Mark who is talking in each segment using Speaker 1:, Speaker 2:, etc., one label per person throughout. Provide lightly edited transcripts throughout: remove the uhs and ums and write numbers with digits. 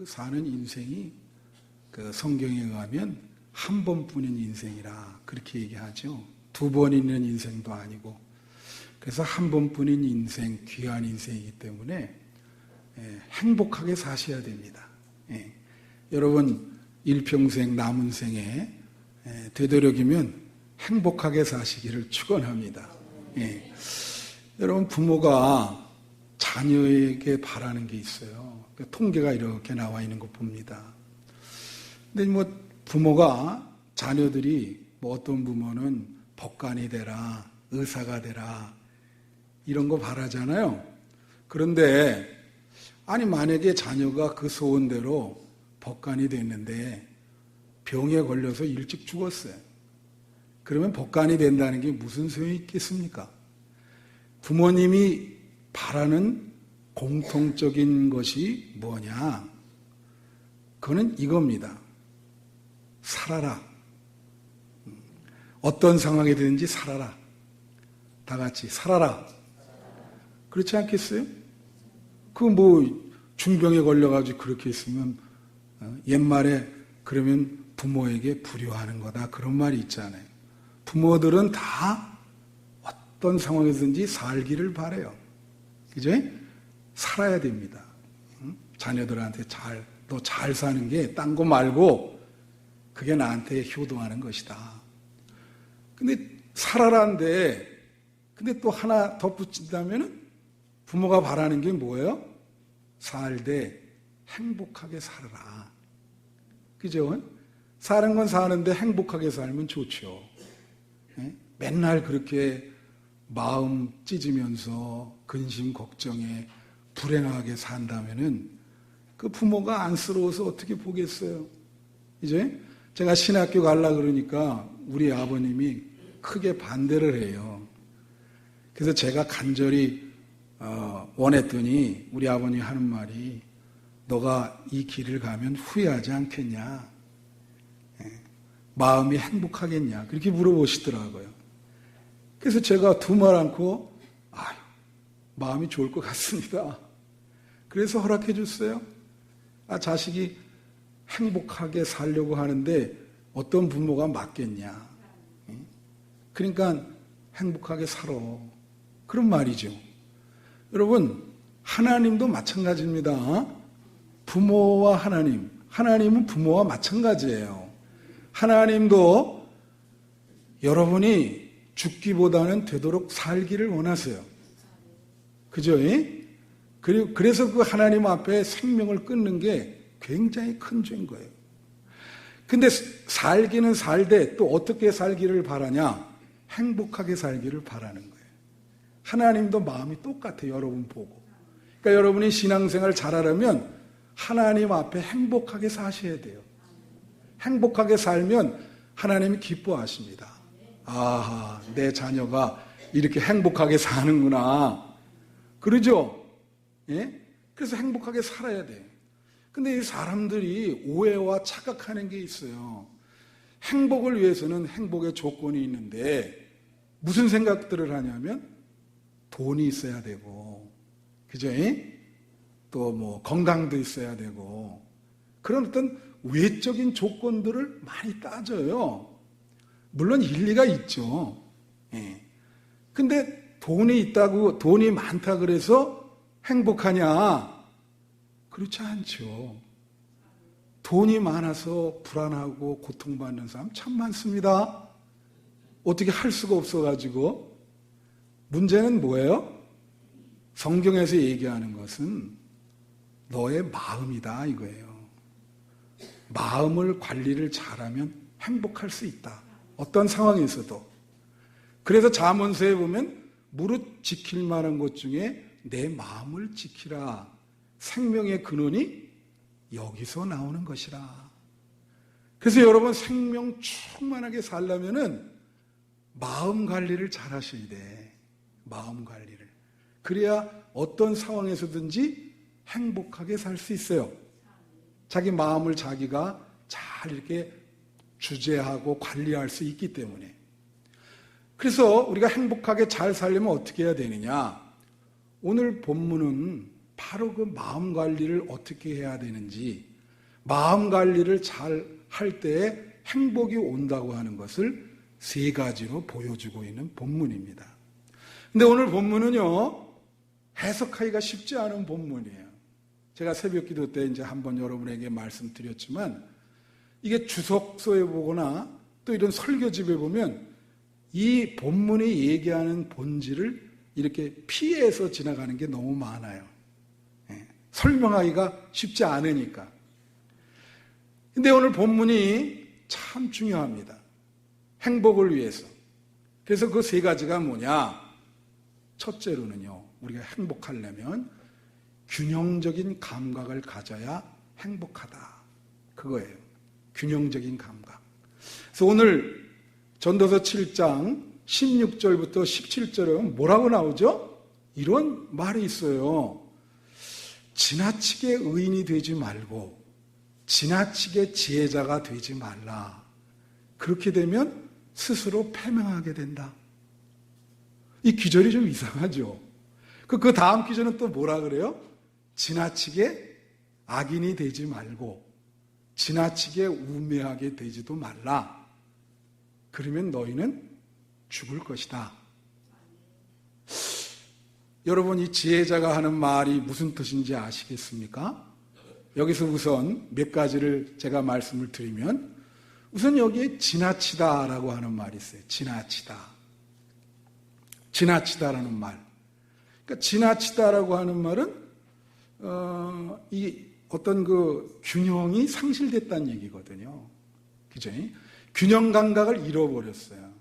Speaker 1: 사는 인생이 그 성경에 의하면 한 번뿐인 인생이라 그렇게 얘기하죠. 두 번 있는 인생도 아니고. 그래서 한 번뿐인 인생, 귀한 인생이기 때문에 행복하게 사셔야 됩니다. 여러분 일평생 남은 생에 되도록이면 행복하게 사시기를 축원합니다. 여러분 부모가 자녀에게 바라는 게 있어요. 통계가 이렇게 나와 있는 거 봅니다. 근데 뭐 부모가 자녀들이 뭐 어떤 부모는 법관이 되라, 의사가 되라 이런 거 바라잖아요. 그런데 아니 만약에 자녀가 그 소원대로 법관이 됐는데 병에 걸려서 일찍 죽었어요. 그러면 법관이 된다는 게 무슨 소용이 있겠습니까? 부모님이 바라는 공통적인 것이 뭐냐? 그거는 이겁니다. 살아라. 어떤 상황이든지 살아라. 다 같이 살아라. 그렇지 않겠어요? 그 뭐 중병에 걸려가지고 그렇게 있으면 옛말에 그러면 부모에게 불효하는 거다 그런 말이 있잖아요. 부모들은 다 어떤 상황에서든지 살기를 바라요. 그죠? 살아야 됩니다. 자녀들한테 너 잘 사는 게 딴 거 말고 그게 나한테 효도하는 것이다. 근데 살아라는데 근데 또 하나 덧붙인다면은 부모가 바라는 게 뭐예요? 살되 행복하게 살아라. 그죠? 사는 건 사는데 행복하게 살면 좋죠. 맨날 그렇게 마음 찢으면서 근심 걱정에 불행하게 산다면은 그 부모가 안쓰러워서 어떻게 보겠어요? 이제 제가 신학교 가려고 그러니까 우리 아버님이 크게 반대를 해요. 그래서 제가 간절히 원했더니 우리 아버님이 하는 말이 너가 이 길을 가면 후회하지 않겠냐? 마음이 행복하겠냐? 그렇게 물어보시더라고요. 그래서 제가 두 말 않고 마음이 좋을 것 같습니다. 그래서 허락해 줬어요. 자식이 행복하게 살려고 하는데 어떤 부모가 맞겠냐? 그러니까 행복하게 살아. 그런 말이죠. 여러분 하나님도 마찬가지입니다. 부모와 하나님은 부모와 마찬가지예요. 하나님도 여러분이 죽기보다는 되도록 살기를 원하세요. 그죠? 그래서 그 하나님 앞에 생명을 끊는 게 굉장히 큰 죄인 거예요. 근데 살기는 살되 또 어떻게 살기를 바라냐? 행복하게 살기를 바라는 거예요. 하나님도 마음이 똑같아요. 여러분 보고. 그러니까 여러분이 신앙생활 잘하려면 하나님 앞에 행복하게 사셔야 돼요. 행복하게 살면 하나님이 기뻐하십니다. 아하, 내 자녀가 이렇게 행복하게 사는구나. 그러죠? 예? 그래서 행복하게 살아야 돼요. 근데 이 사람들이 오해와 착각하는 게 있어요. 행복을 위해서는 행복의 조건이 있는데 무슨 생각들을 하냐면 돈이 있어야 되고, 그죠? 또 뭐 건강도 있어야 되고 그런 어떤 외적인 조건들을 많이 따져요. 물론 일리가 있죠. 근데 돈이 있다고 돈이 많다 그래서 행복하냐? 그렇지 않죠. 돈이 많아서 불안하고 고통받는 사람 참 많습니다. 어떻게 할 수가 없어가지고. 문제는 뭐예요? 성경에서 얘기하는 것은 너의 마음이다 이거예요. 마음을 관리를 잘하면 행복할 수 있다. 어떤 상황에서도. 그래서 잠언서에 보면 무릇 지킬 만한 것 중에 내 마음을 지키라. 생명의 근원이 여기서 나오는 것이라. 그래서 여러분 생명 충만하게 살려면은 마음 관리를 잘 하셔야 돼. 마음 관리를. 그래야 어떤 상황에서든지 행복하게 살 수 있어요. 자기 마음을 자기가 잘 이렇게 주재하고 관리할 수 있기 때문에. 그래서 우리가 행복하게 잘 살려면 어떻게 해야 되느냐? 오늘 본문은 바로 그 마음 관리를 어떻게 해야 되는지 마음 관리를 잘 할 때에 행복이 온다고 하는 것을 세 가지로 보여주고 있는 본문입니다. 근데 오늘 본문은요, 해석하기가 쉽지 않은 본문이에요. 제가 새벽 기도 때 이제 한번 여러분에게 말씀드렸지만, 이게 주석서에 보거나 또 이런 설교집에 보면 이 본문이 얘기하는 본질을 이렇게 피해서 지나가는 게 너무 많아요. 설명하기가 쉽지 않으니까. 근데 오늘 본문이 참 중요합니다. 행복을 위해서. 그래서 그 세 가지가 뭐냐? 첫째로는요, 우리가 행복하려면 균형적인 감각을 가져야 행복하다. 그거예요. 균형적인 감각. 그래서 오늘 전도서 7장 16절부터 17절에 뭐라고 나오죠? 이런 말이 있어요. 지나치게 의인이 되지 말고 지나치게 지혜자가 되지 말라. 그렇게 되면 스스로 패망하게 된다. 이 기절이 좀 이상하죠. 그 다음 기절은 또 뭐라 그래요? 지나치게 악인이 되지 말고 지나치게 우매하게 되지도 말라. 그러면 너희는 죽을 것이다. 여러분, 이 지혜자가 하는 말이 무슨 뜻인지 아시겠습니까? 여기서 우선 몇 가지를 제가 말씀을 드리면, 우선 여기에 지나치다라고 하는 말이 있어요. 지나치다. 지나치다라는 말. 그러니까 지나치다라고 하는 말은 이 어떤 그 균형이 상실됐다는 얘기거든요. 그죠? 균형 감각을 잃어버렸어요.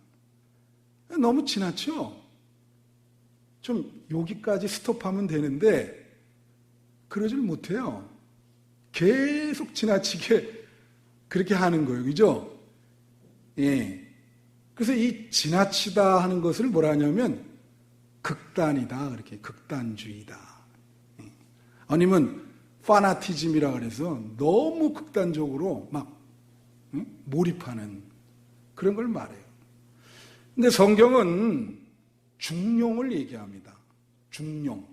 Speaker 1: 너무 지나쳐. 좀 여기까지 스톱하면 되는데 그러질 못해요. 계속 지나치게 그렇게 하는 거예요. 그죠? 예. 그래서 이 지나치다 하는 것을 뭐라 하냐면 극단이다. 그렇게 극단주의다. 예. 아니면 파나티즘이라 그래서 너무 극단적으로 막 몰입하는 그런 걸 말해요. 근데 성경은 중용을 얘기합니다. 중용.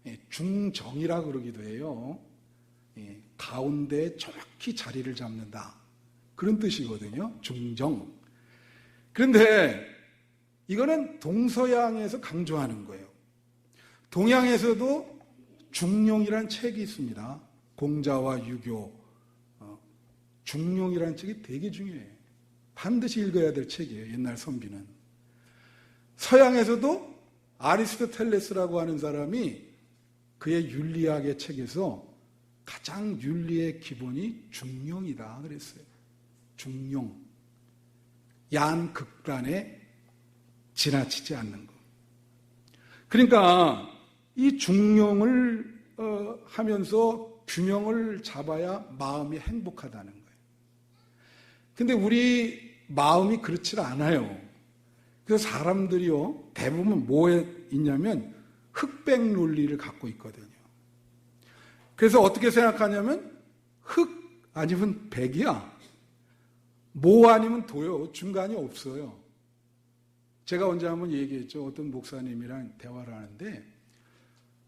Speaker 1: 예, 중정이라 그러기도 해요. 예, 가운데에 정확히 자리를 잡는다. 그런 뜻이거든요. 중정. 그런데 이거는 동서양에서 강조하는 거예요. 동양에서도 중용이라는 책이 있습니다. 공자와 유교. 중용이라는 책이 되게 중요해요. 반드시 읽어야 될 책이에요. 옛날 선비는. 서양에서도 아리스토텔레스라고 하는 사람이 그의 윤리학의 책에서 가장 윤리의 기본이 중용이다 그랬어요. 중용. 야한 극단에 지나치지 않는 것. 그러니까 이 중용을 하면서 균형을 잡아야 마음이 행복하다는 거예요. 근데 우리 마음이 그렇지 않아요. 그래서 사람들이요, 대부분 뭐에 있냐면 흑백 논리를 갖고 있거든요. 그래서 어떻게 생각하냐면 흑 아니면 백이야. 모 아니면 도요. 중간이 없어요. 제가 언제 한번 얘기했죠. 어떤 목사님이랑 대화를 하는데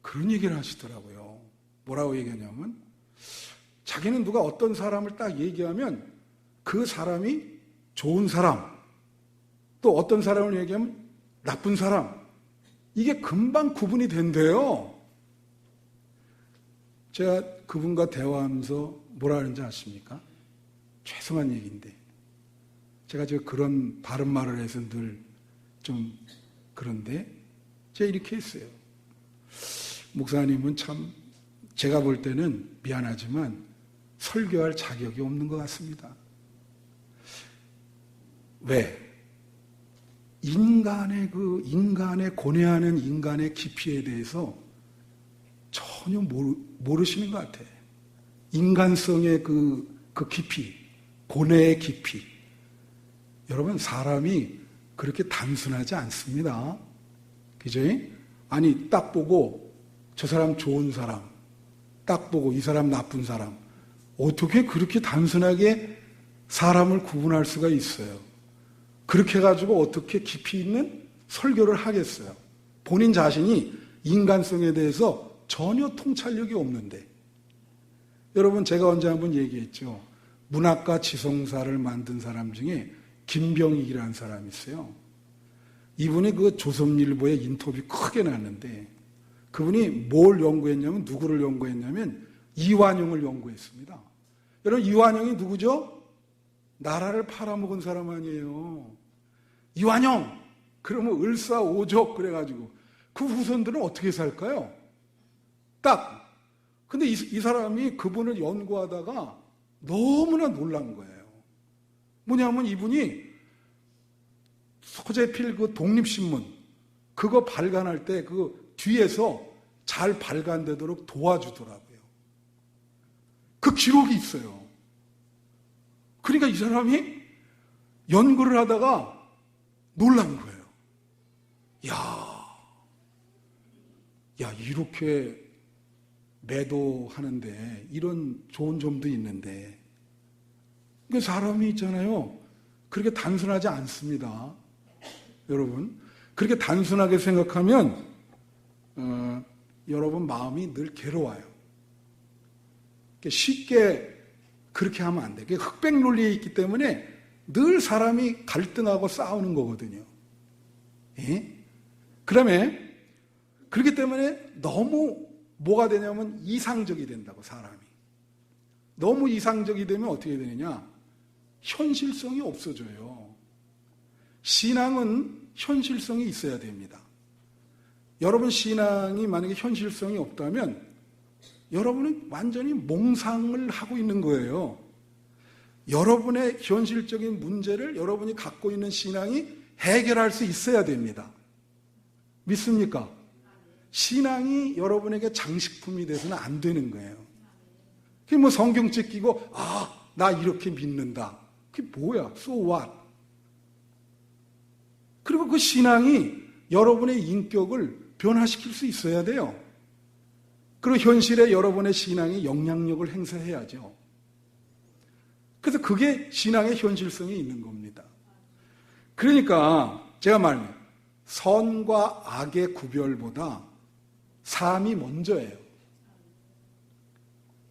Speaker 1: 그런 얘기를 하시더라고요. 뭐라고 얘기하냐면 자기는 누가 어떤 사람을 딱 얘기하면 그 사람이 좋은 사람, 또 어떤 사람을 얘기하면 나쁜 사람, 이게 금방 구분이 된대요. 제가 그분과 대화하면서 뭐라 하는지 아십니까? 죄송한 얘기인데 제가 그런 바른 말을 해서 늘 좀 그런데 제가 이렇게 했어요. 목사님은 참 제가 볼 때는 미안하지만 설교할 자격이 없는 것 같습니다. 왜? 인간의 고뇌하는 인간의 깊이에 대해서 전혀 모르시는 것 같아요. 인간성의 그 깊이, 고뇌의 깊이. 여러분, 사람이 그렇게 단순하지 않습니다. 그죠? 아니, 딱 보고 저 사람 좋은 사람, 딱 보고 이 사람 나쁜 사람, 어떻게 그렇게 단순하게 사람을 구분할 수가 있어요? 그렇게 해가지고 어떻게 깊이 있는 설교를 하겠어요? 본인 자신이 인간성에 대해서 전혀 통찰력이 없는데. 여러분, 제가 언제 한번 얘기했죠. 문학과 지성사를 만든 사람 중에 김병익이라는 사람이 있어요. 이분이 그 조선일보에 인터뷰 크게 났는데, 그분이 뭘 연구했냐면, 누구를 연구했냐면 이완용을 연구했습니다. 여러분, 이완용이 누구죠? 나라를 팔아먹은 사람 아니에요. 이완용! 그러면 을사오적 그래가지고 그 후손들은 어떻게 살까요? 딱! 근데 이 사람이 그분을 연구하다가 너무나 놀란 거예요. 뭐냐면 이분이 서재필 그 독립신문 그거 발간할 때 그 뒤에서 잘 발간되도록 도와주더라고요. 그 기록이 있어요. 그러니까 이 사람이 연구를 하다가 놀란 거예요. 야, 이렇게 매도하는데 이런 좋은 점도 있는데, 그 사람이 있잖아요. 그렇게 단순하지 않습니다. 여러분, 그렇게 단순하게 생각하면 여러분 마음이 늘 괴로워요. 쉽게 그렇게 하면 안 돼. 흑백 논리에 있기 때문에 늘 사람이 갈등하고 싸우는 거거든요. 예? 그다음에 그렇기 때문에 너무 뭐가 되냐면 이상적이 된다고, 사람이. 너무 이상적이 되면 어떻게 되느냐? 현실성이 없어져요. 신앙은 현실성이 있어야 됩니다. 여러분 신앙이 만약에 현실성이 없다면 여러분은 완전히 몽상을 하고 있는 거예요. 여러분의 현실적인 문제를 여러분이 갖고 있는 신앙이 해결할 수 있어야 됩니다. 믿습니까? 신앙이 여러분에게 장식품이 돼서는 안 되는 거예요. 그게 뭐 성경책 끼고 나 이렇게 믿는다. 그게 뭐야? So what? 그리고 그 신앙이 여러분의 인격을 변화시킬 수 있어야 돼요. 그리고 현실에 여러분의 신앙이 영향력을 행사해야죠. 그래서 그게 신앙의 현실성이 있는 겁니다. 그러니까 제가 말해요. 선과 악의 구별보다 삶이 먼저예요.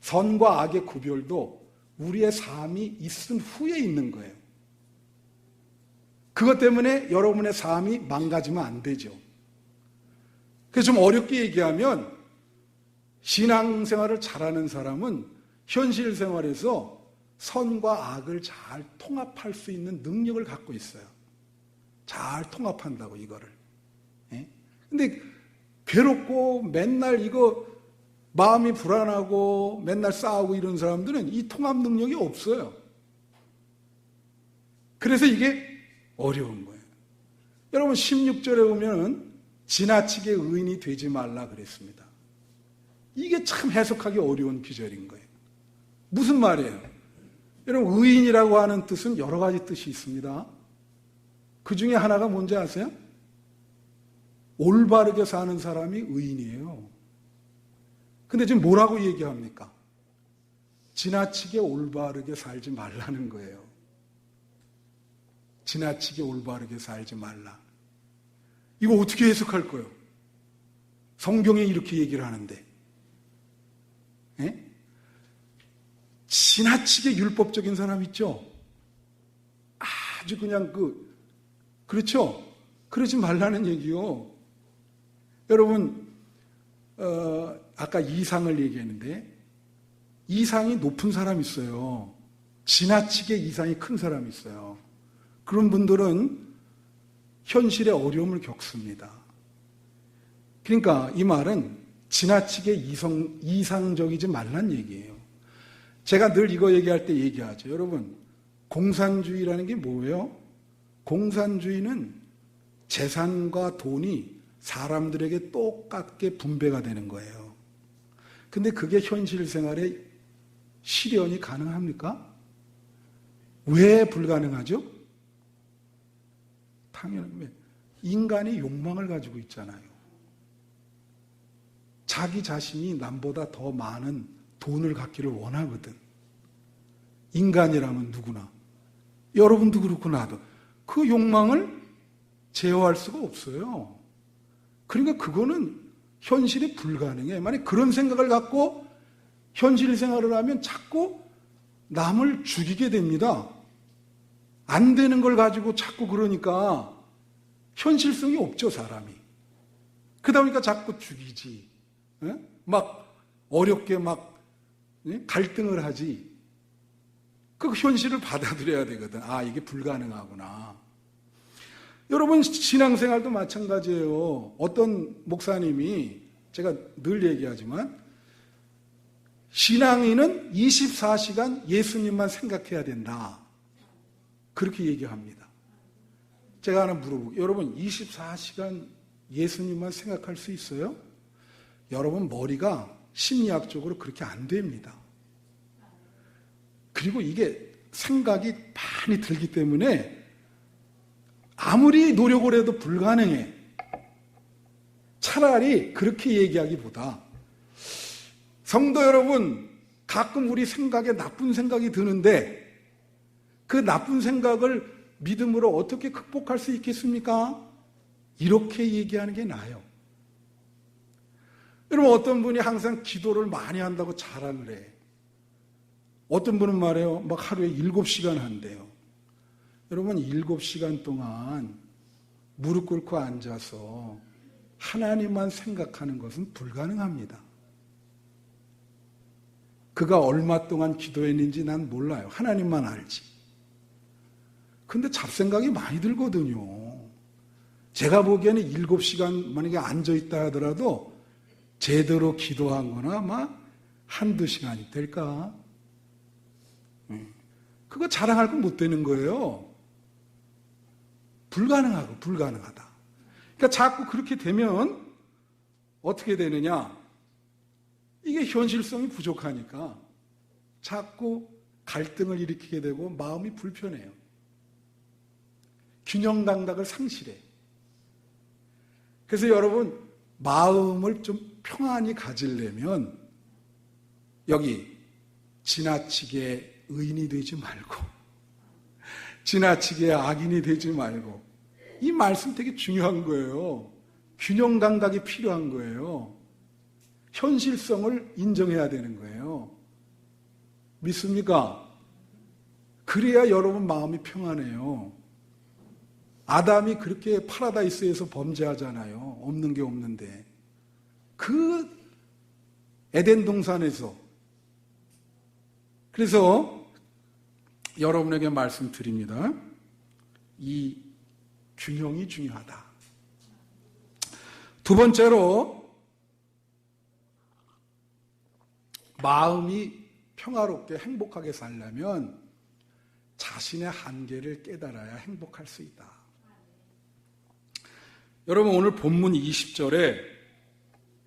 Speaker 1: 선과 악의 구별도 우리의 삶이 있은 후에 있는 거예요. 그것 때문에 여러분의 삶이 망가지면 안 되죠. 그래서 좀 어렵게 얘기하면 신앙생활을 잘하는 사람은 현실 생활에서 선과 악을 잘 통합할 수 있는 능력을 갖고 있어요. 잘 통합한다고, 이거를. 예? 근데 괴롭고 맨날 이거 마음이 불안하고 맨날 싸우고 이런 사람들은 이 통합 능력이 없어요. 그래서 이게 어려운 거예요. 여러분 16절에 보면 지나치게 의인이 되지 말라 그랬습니다. 이게 참 해석하기 어려운 구절인 거예요. 무슨 말이에요? 여러분 의인이라고 하는 뜻은 여러 가지 뜻이 있습니다. 그 중에 하나가 뭔지 아세요? 올바르게 사는 사람이 의인이에요. 근데 지금 뭐라고 얘기합니까? 지나치게 올바르게 살지 말라는 거예요. 지나치게 올바르게 살지 말라. 이거 어떻게 해석할 거예요? 성경에 이렇게 얘기를 하는데. 예? 지나치게 율법적인 사람 있죠? 아주 그냥 그렇죠? 그러지 말라는 얘기요. 여러분, 아까 이상을 얘기했는데, 이상이 높은 사람이 있어요. 지나치게 이상이 큰 사람이 있어요. 그런 분들은 현실의 어려움을 겪습니다. 그러니까 이 말은 지나치게 이상적이지 말란 얘기예요. 제가 늘 이거 얘기할 때 얘기하죠. 여러분, 공산주의라는 게 뭐예요? 공산주의는 재산과 돈이 사람들에게 똑같게 분배가 되는 거예요. 근데 그게 현실 생활에 실현이 가능합니까? 왜 불가능하죠? 당연히 인간이 욕망을 가지고 있잖아요. 자기 자신이 남보다 더 많은 돈을 갖기를 원하거든. 인간이라면 누구나. 여러분도 그렇고 나도. 그 욕망을 제어할 수가 없어요. 그러니까 그거는 현실이 불가능해. 만약 그런 생각을 갖고 현실 생활을 하면 자꾸 남을 죽이게 됩니다. 안 되는 걸 가지고 자꾸 그러니까 현실성이 없죠, 사람이. 그러다 보니까 자꾸 죽이지. 막 어렵게 막 갈등을 하지. 그 현실을 받아들여야 되거든. 아, 이게 불가능하구나. 여러분, 신앙생활도 마찬가지예요. 어떤 목사님이, 제가 늘 얘기하지만, 신앙인은 24시간 예수님만 생각해야 된다. 그렇게 얘기합니다. 제가 하나 물어볼게요. 여러분, 24시간 예수님만 생각할 수 있어요? 여러분, 머리가 심리학적으로 그렇게 안 됩니다. 그리고 이게 생각이 많이 들기 때문에 아무리 노력을 해도 불가능해. 차라리 그렇게 얘기하기보다, 성도 여러분, 가끔 우리 생각에 나쁜 생각이 드는데 그 나쁜 생각을 믿음으로 어떻게 극복할 수 있겠습니까? 이렇게 얘기하는 게 나아요. 여러분, 어떤 분이 항상 기도를 많이 한다고 자랑을 해. 어떤 분은 말해요. 막 하루에 7시간 한대요. 여러분, 7시간 동안 무릎 꿇고 앉아서 하나님만 생각하는 것은 불가능합니다. 그가 얼마 동안 기도했는지 난 몰라요. 하나님만 알지. 근데 잡생각이 많이 들거든요. 제가 보기에는 7시간 만약에 앉아있다 하더라도 제대로 기도한 거나 아마 한두 시간이 될까? 그거 자랑할 건 못 되는 거예요. 불가능하다. 그러니까 자꾸 그렇게 되면 어떻게 되느냐? 이게 현실성이 부족하니까 자꾸 갈등을 일으키게 되고 마음이 불편해요. 균형 감각을 상실해. 그래서 여러분, 마음을 좀 평안히 가지려면 여기 지나치게 의인이 되지 말고 지나치게 악인이 되지 말고, 이 말씀 되게 중요한 거예요. 균형 감각이 필요한 거예요. 현실성을 인정해야 되는 거예요. 믿습니까? 그래야 여러분 마음이 평안해요. 아담이 그렇게 파라다이스에서 범죄하잖아요. 없는 게 없는데. 그 에덴 동산에서. 그래서 여러분에게 말씀드립니다. 이 균형이 중요하다. 두 번째로, 마음이 평화롭게 행복하게 살려면 자신의 한계를 깨달아야 행복할 수 있다. 여러분, 오늘 본문 20절에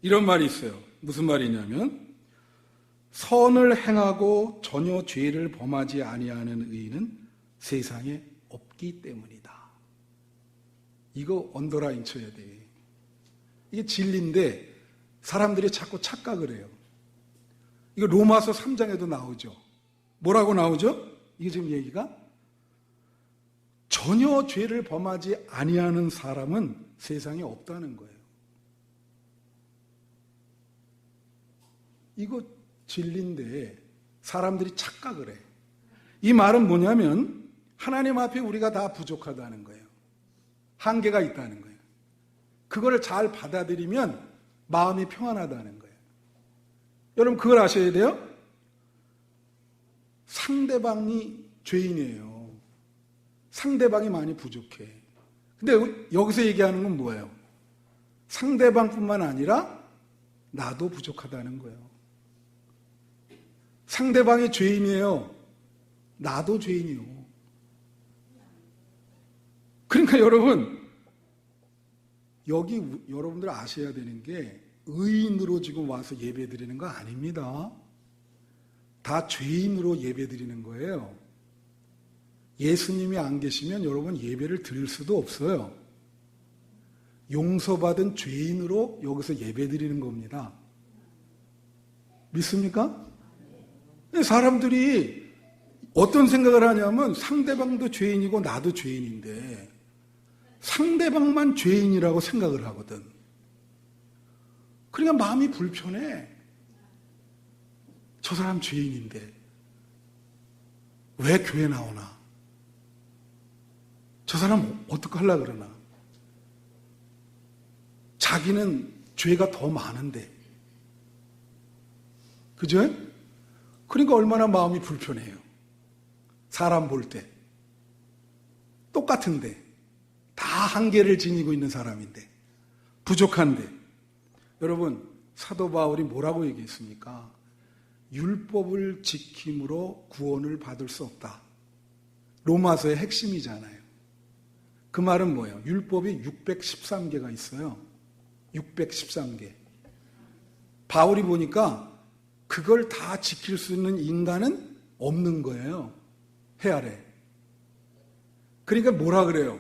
Speaker 1: 이런 말이 있어요. 무슨 말이냐면, 선을 행하고 전혀 죄를 범하지 아니하는 의인은 세상에 없기 때문이다. 이거 언더라인 쳐야 돼. 이게 진리인데 사람들이 자꾸 착각을 해요. 이거 로마서 3장에도 나오죠. 뭐라고 나오죠? 이게 지금 얘기가, 전혀 죄를 범하지 아니하는 사람은 세상에 없다는 거예요. 이거 진리인데 사람들이 착각을 해. 이 말은 뭐냐면 하나님 앞에 우리가 다 부족하다는 거예요. 한계가 있다는 거예요. 그거를 잘 받아들이면 마음이 평안하다는 거예요. 여러분, 그걸 아셔야 돼요. 상대방이 죄인이에요. 상대방이 많이 부족해. 근데 여기서 얘기하는 건 뭐예요? 상대방뿐만 아니라 나도 부족하다는 거예요. 상대방이 죄인이에요. 나도 죄인이요. 그러니까 여러분, 여기 여러분들 아셔야 되는 게, 의인으로 지금 와서 예배 드리는 거 아닙니다. 다 죄인으로 예배 드리는 거예요. 예수님이 안 계시면 여러분 예배를 드릴 수도 없어요. 용서받은 죄인으로 여기서 예배 드리는 겁니다. 믿습니까? 사람들이 어떤 생각을 하냐면 상대방도 죄인이고 나도 죄인인데 상대방만 죄인이라고 생각을 하거든. 그러니까 마음이 불편해. 저 사람 죄인인데 왜 교회 나오나? 저 사람 어떻게 하려고 그러나? 자기는 죄가 더 많은데. 그죠? 그러니까 얼마나 마음이 불편해요. 사람 볼 때. 똑같은데. 다 한계를 지니고 있는 사람인데. 부족한데. 여러분, 사도 바울이 뭐라고 얘기했습니까? 율법을 지킴으로 구원을 받을 수 없다. 로마서의 핵심이잖아요. 그 말은 뭐예요? 율법이 613개가 있어요. 613개. 바울이 보니까 그걸 다 지킬 수 있는 인간은 없는 거예요. 해 아래. 그러니까 뭐라 그래요?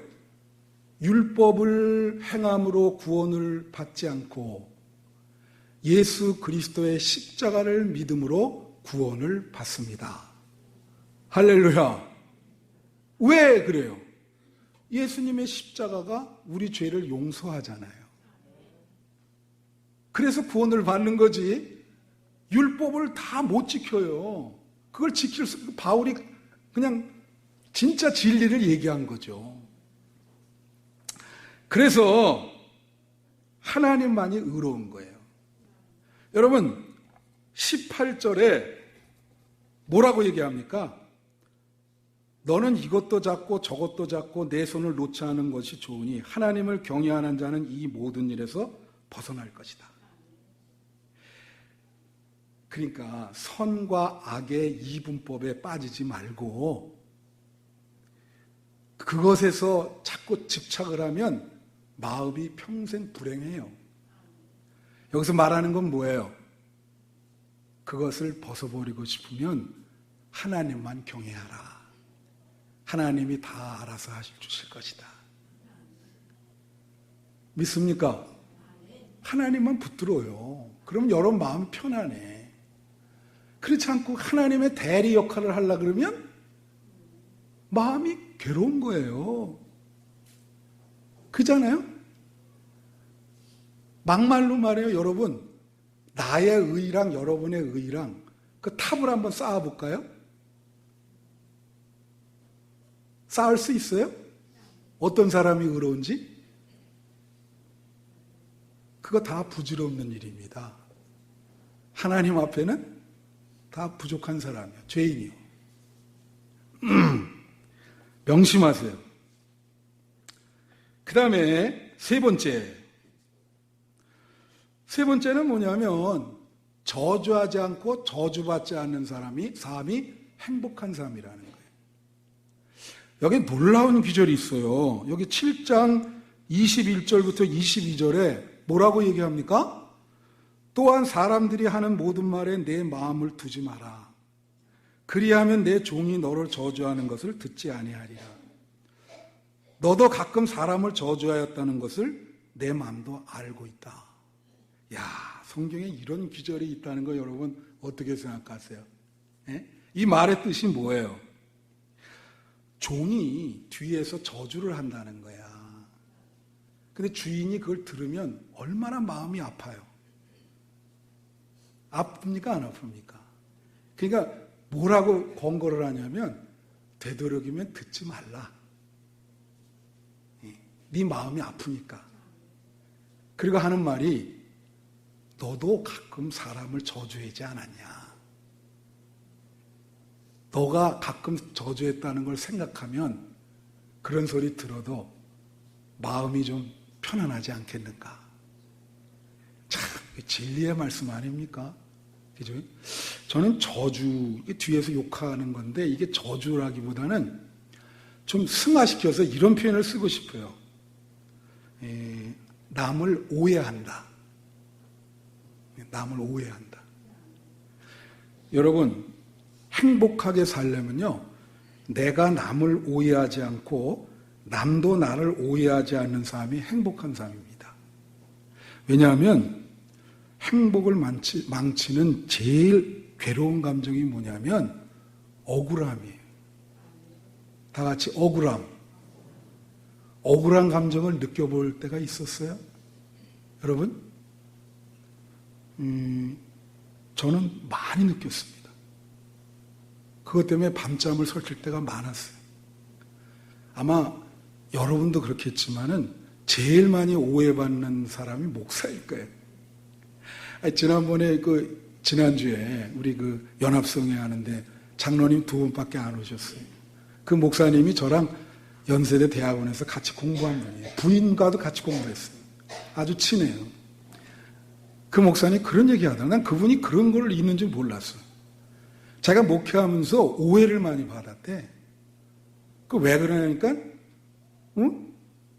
Speaker 1: 율법을 행함으로 구원을 받지 않고 예수 그리스도의 십자가를 믿음으로 구원을 받습니다. 할렐루야. 왜 그래요? 예수님의 십자가가 우리 죄를 용서하잖아요. 그래서 구원을 받는 거지. 율법을 다 못 지켜요. 그걸 지킬 수, 바울이 그냥 진짜 진리를 얘기한 거죠. 그래서 하나님만이 의로운 거예요. 여러분, 18절에 뭐라고 얘기합니까? 너는 이것도 잡고 저것도 잡고 내 손을 놓지 않은 것이 좋으니 하나님을 경외하는 자는 이 모든 일에서 벗어날 것이다. 그러니까 선과 악의 이분법에 빠지지 말고 그것에서 자꾸 집착을 하면 마음이 평생 불행해요. 여기서 말하는 건 뭐예요? 그것을 벗어버리고 싶으면 하나님만 경외하라. 하나님이 다 알아서 주실 것이다. 믿습니까? 하나님만 붙들어요. 그럼 여러분 마음 편안해. 그렇지 않고 하나님의 대리 역할을 하려고 그러면 마음이 괴로운 거예요. 그잖아요? 막말로 말해요, 여러분. 나의 의랑 여러분의 의랑 그 탑을 한번 쌓아볼까요? 쌓을 수 있어요? 어떤 사람이 의로운지? 그거 다 부질없는 일입니다. 하나님 앞에는 다 부족한 사람이에요. 죄인이요. 명심하세요. 그 다음에 세 번째는 뭐냐면 저주하지 않고 저주받지 않는 삶이 행복한 삶이라는 거예요. 여기 놀라운 기절이 있어요. 여기 7장 21절부터 22절에 뭐라고 얘기합니까? 또한 사람들이 하는 모든 말에 내 마음을 두지 마라. 그리하면 내 종이 너를 저주하는 것을 듣지 아니하리라. 너도 가끔 사람을 저주하였다는 것을 내 마음도 알고 있다. 야, 성경에 이런 기절이 있다는 거 여러분 어떻게 생각하세요? 예? 이 말의 뜻이 뭐예요? 종이 뒤에서 저주를 한다는 거야. 근데 주인이 그걸 들으면 얼마나 마음이 아파요. 아픕니까? 안 아픕니까? 그러니까 뭐라고 권고를 하냐면 되도록이면 듣지 말라. 네 마음이 아프니까. 그리고 하는 말이 너도 가끔 사람을 저주하지 않았냐. 너가 가끔 저주했다는 걸 생각하면 그런 소리 들어도 마음이 좀 편안하지 않겠는가. 참 진리의 말씀 아닙니까? 그죠? 저는 저주, 뒤에서 욕하는 건데 이게 저주라기보다는 좀 승화시켜서 이런 표현을 쓰고 싶어요. 남을 오해한다. 남을 오해한다. 여러분, 행복하게 살려면요, 내가 남을 오해하지 않고 남도 나를 오해하지 않는 삶이 행복한 삶입니다. 왜냐하면 행복을 망치는 제일 괴로운 감정이 뭐냐면 억울함이에요. 다 같이 억울함. 억울한 감정을 느껴볼 때가 있었어요? 여러분? 저는 많이 느꼈습니다. 그것 때문에 밤잠을 설칠 때가 많았어요. 아마 여러분도 그렇겠지만은 제일 많이 오해받는 사람이 목사일 거예요. 지난번에 지난주에 우리 연합성회 하는데 장로님 2분밖에 안 오셨어요. 그 목사님이 저랑 연세대 대학원에서 같이 공부한 분이에요. 부인과도 같이 공부했어요. 아주 친해요. 그 목사님 그런 얘기 하더라고요. 난 그분이 그런 걸 있는 줄 몰랐어요. 자기가 목회하면서 오해를 많이 받았대. 왜 그러냐니까,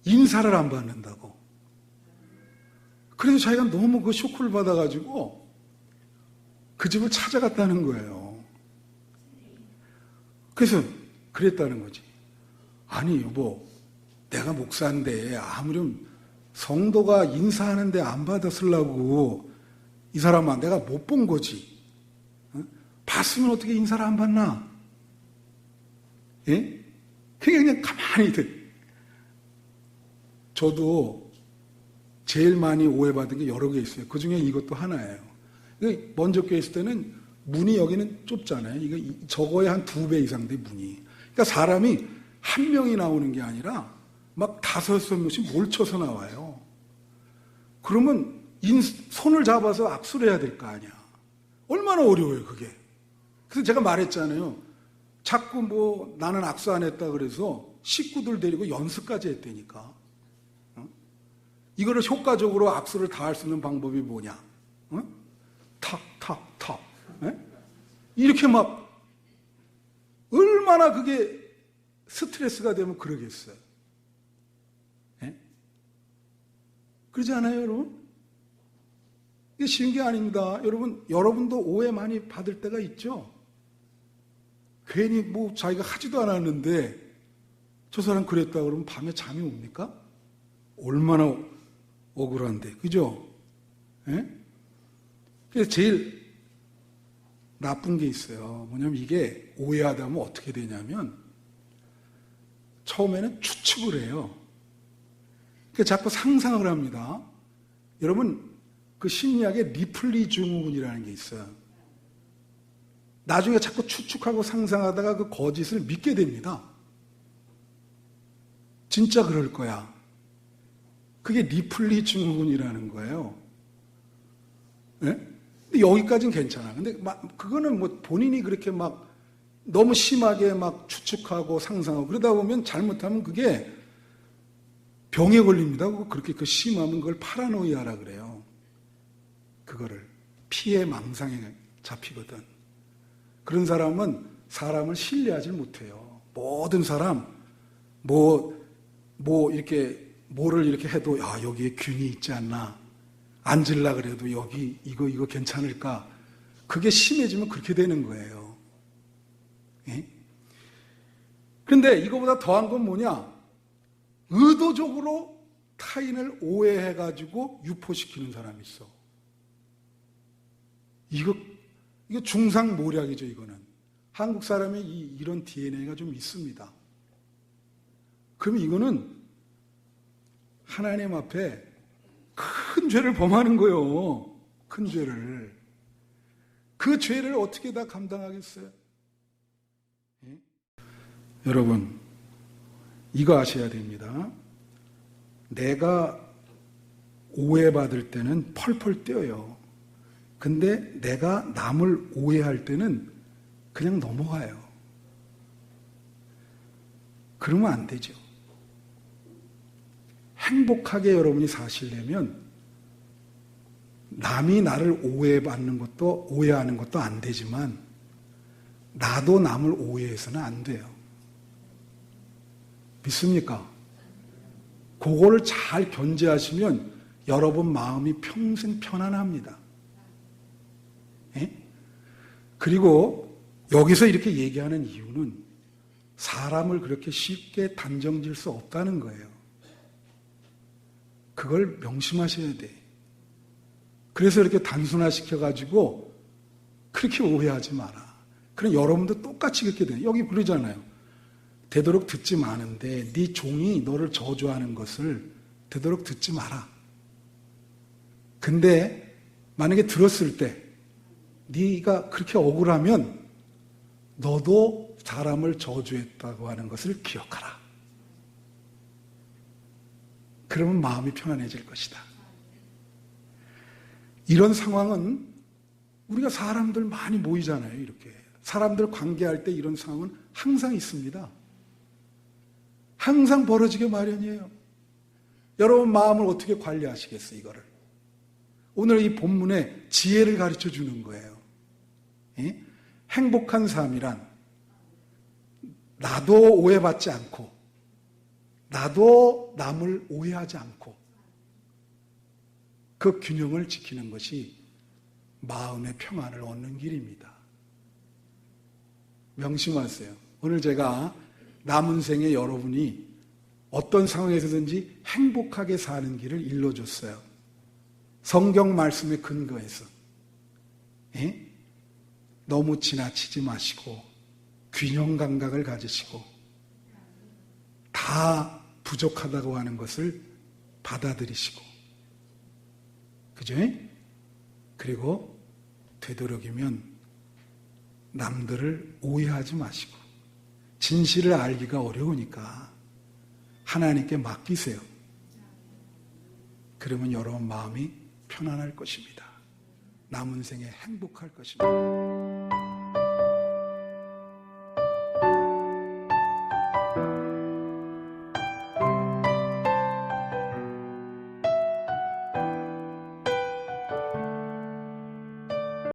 Speaker 1: 인사를 안 받는다고. 그래서 자기가 너무 그 쇼크를 받아가지고 그 집을 찾아갔다는 거예요. 그래서 그랬다는 거지. 아니, 여보, 내가 목사인데 아무렴 성도가 인사하는데 안 받았으려고 이 사람아 내가 못 본 거지. 봤으면 어떻게 인사를 안 받나? 예? 그냥 가만히 저도 제일 많이 오해받은 게 여러 개 있어요. 그 중에 이것도 하나예요. 먼저 교회 있을 때는 문이 여기는 좁잖아요. 저거에 한 2배 이상 돼, 문이. 그러니까 사람이 한 명이 나오는 게 아니라 막 5, 6명씩 몰쳐서 나와요. 그러면 손을 잡아서 악수를 해야 될 거 아니야. 얼마나 어려워요, 그게. 그래서 제가 말했잖아요. 자꾸 나는 악수 안 했다 그래서 식구들 데리고 연습까지 했다니까. 이거를 효과적으로 악수를 다 할 수 있는 방법이 뭐냐? 탁, 탁, 탁. 이렇게 얼마나 그게 스트레스가 되면 그러겠어요. 그러지 않아요, 여러분? 이게 쉬운 게 아닙니다. 여러분도 오해 많이 받을 때가 있죠? 괜히 자기가 하지도 않았는데 저 사람 그랬다 그러면 밤에 잠이 옵니까? 얼마나 억울한데, 그죠? 그래서 제일 나쁜 게 있어요. 뭐냐면 이게 오해하다 보면 어떻게 되냐면 처음에는 추측을 해요. 그러니까 자꾸 상상을 합니다. 여러분, 그 심리학에 리플리 증후군이라는 게 있어요. 나중에 자꾸 추측하고 상상하다가 그 거짓을 믿게 됩니다. 진짜 그럴 거야. 그게 리플리 증후군이라는 거예요. 네? 근데 여기까지는 괜찮아. 근데 그거는 본인이 그렇게 너무 심하게 추측하고 상상하고 그러다 보면 잘못하면 그게 병에 걸립니다. 그렇게 심하면 그걸 파라노이아라 그래요. 그거를 피해 망상에 잡히거든. 그런 사람은 사람을 신뢰하지 못해요. 모든 사람 이렇게 뭐를 이렇게 해도 여기에 균이 있지 않나, 앉으려 그래도 여기 이거 괜찮을까, 그게 심해지면 그렇게 되는 거예요. 예? 그런데 이거보다 더한 건 뭐냐? 의도적으로 타인을 오해해가지고 유포시키는 사람이 있어. 이거 중상모략이죠, 이거는. 한국 사람의 이런 DNA가 좀 있습니다. 그럼 이거는 하나님 앞에 큰 죄를 범하는 거예요. 큰 죄를. 그 죄를 어떻게 다 감당하겠어요? 예? 여러분, 이거 아셔야 됩니다. 내가 오해받을 때는 펄펄 뛰어요. 근데 내가 남을 오해할 때는 그냥 넘어가요. 그러면 안 되죠. 행복하게 여러분이 사시려면 남이 나를 오해하는 것도 안 되지만 나도 남을 오해해서는 안 돼요. 믿습니까? 그거를 잘 견제하시면 여러분 마음이 평생 편안합니다. 예? 그리고 여기서 이렇게 얘기하는 이유는 사람을 그렇게 쉽게 단정질 수 없다는 거예요. 그걸 명심하셔야 돼. 그래서 이렇게 단순화시켜가지고 그렇게 오해하지 마라. 그럼 여러분도 똑같이 그렇게 돼요. 여기 그러잖아요. 되도록 듣지 마는데 네 종이 너를 저주하는 것을 되도록 듣지 마라. 근데 만약에 들었을 때 네가 그렇게 억울하면 너도 사람을 저주했다고 하는 것을 기억하라. 그러면 마음이 편안해질 것이다. 이런 상황은 우리가 사람들 많이 모이잖아요. 이렇게 사람들 관계할 때 이런 상황은 항상 있습니다. 항상 벌어지게 마련이에요. 여러분 마음을 어떻게 관리하시겠어요? 이거를 오늘 이 본문에 지혜를 가르쳐 주는 거예요. 예? 행복한 삶이란 나도 오해받지 않고 나도 남을 오해하지 않고 그 균형을 지키는 것이 마음의 평안을 얻는 길입니다. 명심하세요. 오늘 제가 남은 생에 여러분이 어떤 상황에서든지 행복하게 사는 길을 일러줬어요. 성경 말씀에 근거해서. 예? 너무 지나치지 마시고 균형 감각을 가지시고 다 부족하다고 하는 것을 받아들이시고 그죠? 그리고 되도록이면 남들을 오해하지 마시고 진실을 알기가 어려우니까 하나님께 맡기세요. 그러면 여러분 마음이 편안할 것입니다. 남은 생에 행복할 것입니다.